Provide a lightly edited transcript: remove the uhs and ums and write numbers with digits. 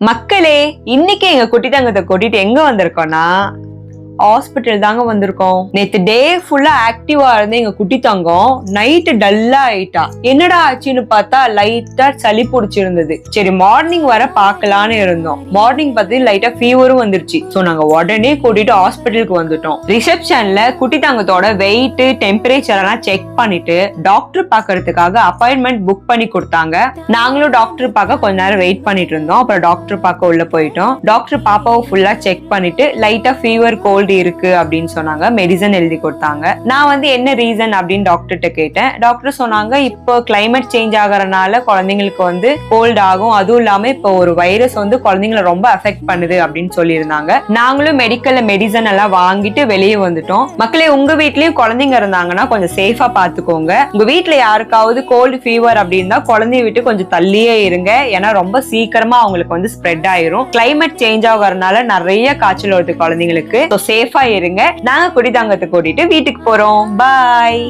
மக்களே, இன்னைக்கு எங்க குட்டி தங்கத்தை கூட்டிட்டு எங்க வந்திருக்கோம்னா ஹாஸ்பிட்டல் தாங்க வந்திருக்கோம். நேத்து டே ஃபுல்லா ஆக்டிவா இருந்து எங்க குட்டி தங்கம் நைட்டு டல்லா ஆயிட்டா. என்னடா ஆச்சுன்னு பார்த்தா லைட்டா சளி பிடிச்சிருந்தது. சரி மார்னிங் வர பாக்கலான்னு இருந்தோம். மார்னிங் பார்த்து லைட்டா ஃபீவரும் வந்துருச்சு. சோ நாங்க உடனே கூட்டிட்டு ஹாஸ்பிட்டலுக்கு வந்துட்டோம். ரிசப்ஷன்ல குட்டி தங்கத்தோட வெயிட், டெம்பரேச்சர் எல்லாம் செக் பண்ணிட்டு டாக்டர் பாக்குறதுக்காக அப்பாயின்மெண்ட் புக் பண்ணி கொடுத்தாங்க. நாங்களும் டாக்டர் பார்க்க கொஞ்ச நேரம் வெயிட் பண்ணிட்டு இருந்தோம். அப்புறம் டாக்டர் பார்க்க உள்ள போயிட்டோம். டாக்டர் பாப்பாவை ஃபுல்லா செக் பண்ணிட்டு லைட்டா ஃபீவர், கோல்டு இருக்கு அப்படின்னு சொன்னாங்க. மெடிசன் எழுதி கொடுத்தாங்க. நான் என்ன ரீசன் அப்படின்னு டாக்டர்கிட்ட கேட்டேன். டாக்டர் சொன்னாங்க, இப்போ கிளைமேட் சேஞ்ச் ஆகறதுனால குழந்தைங்களுக்கு கோல்டு ஆகும். அதுவும் இல்லாம இப்போ ஒரு வைரஸ் குழந்தைங்களை ரொம்ப அஃபெக்ட் பண்ணுது அப்படின்னு சொல்லியிருந்தாங்க. நாங்களும் மெடிக்கல்ல மெடிசன் எல்லாம் வாங்கிட்டு வெளியே வந்துட்டோம். மக்களே, உங்க வீட்லயும் குழந்தைங்க இருந்தாங்கன்னா கொஞ்சம் சேஃபா பாத்துக்கோங்க. உங்க வீட்டுல யாருக்காவது கோல்டு ஃபீவர் அப்படின்னா குழந்தைய விட்டு கொஞ்சம் தள்ளியே இருங்க. ஏன்னா ரொம்ப சீக்கிரமா அவங்களுக்கு ஸ்ப்ரெட் ஆயிரும். கிளைமேட் சேஞ்ச் ஆகறதுனால நிறைய காய்ச்சல் வருது குழந்தைங்களுக்கு. சேஃபா இருங்க. நாங்க குடி தங்கத்தை கூட்டிட்டு வீட்டுக்கு போறோம். பாய்.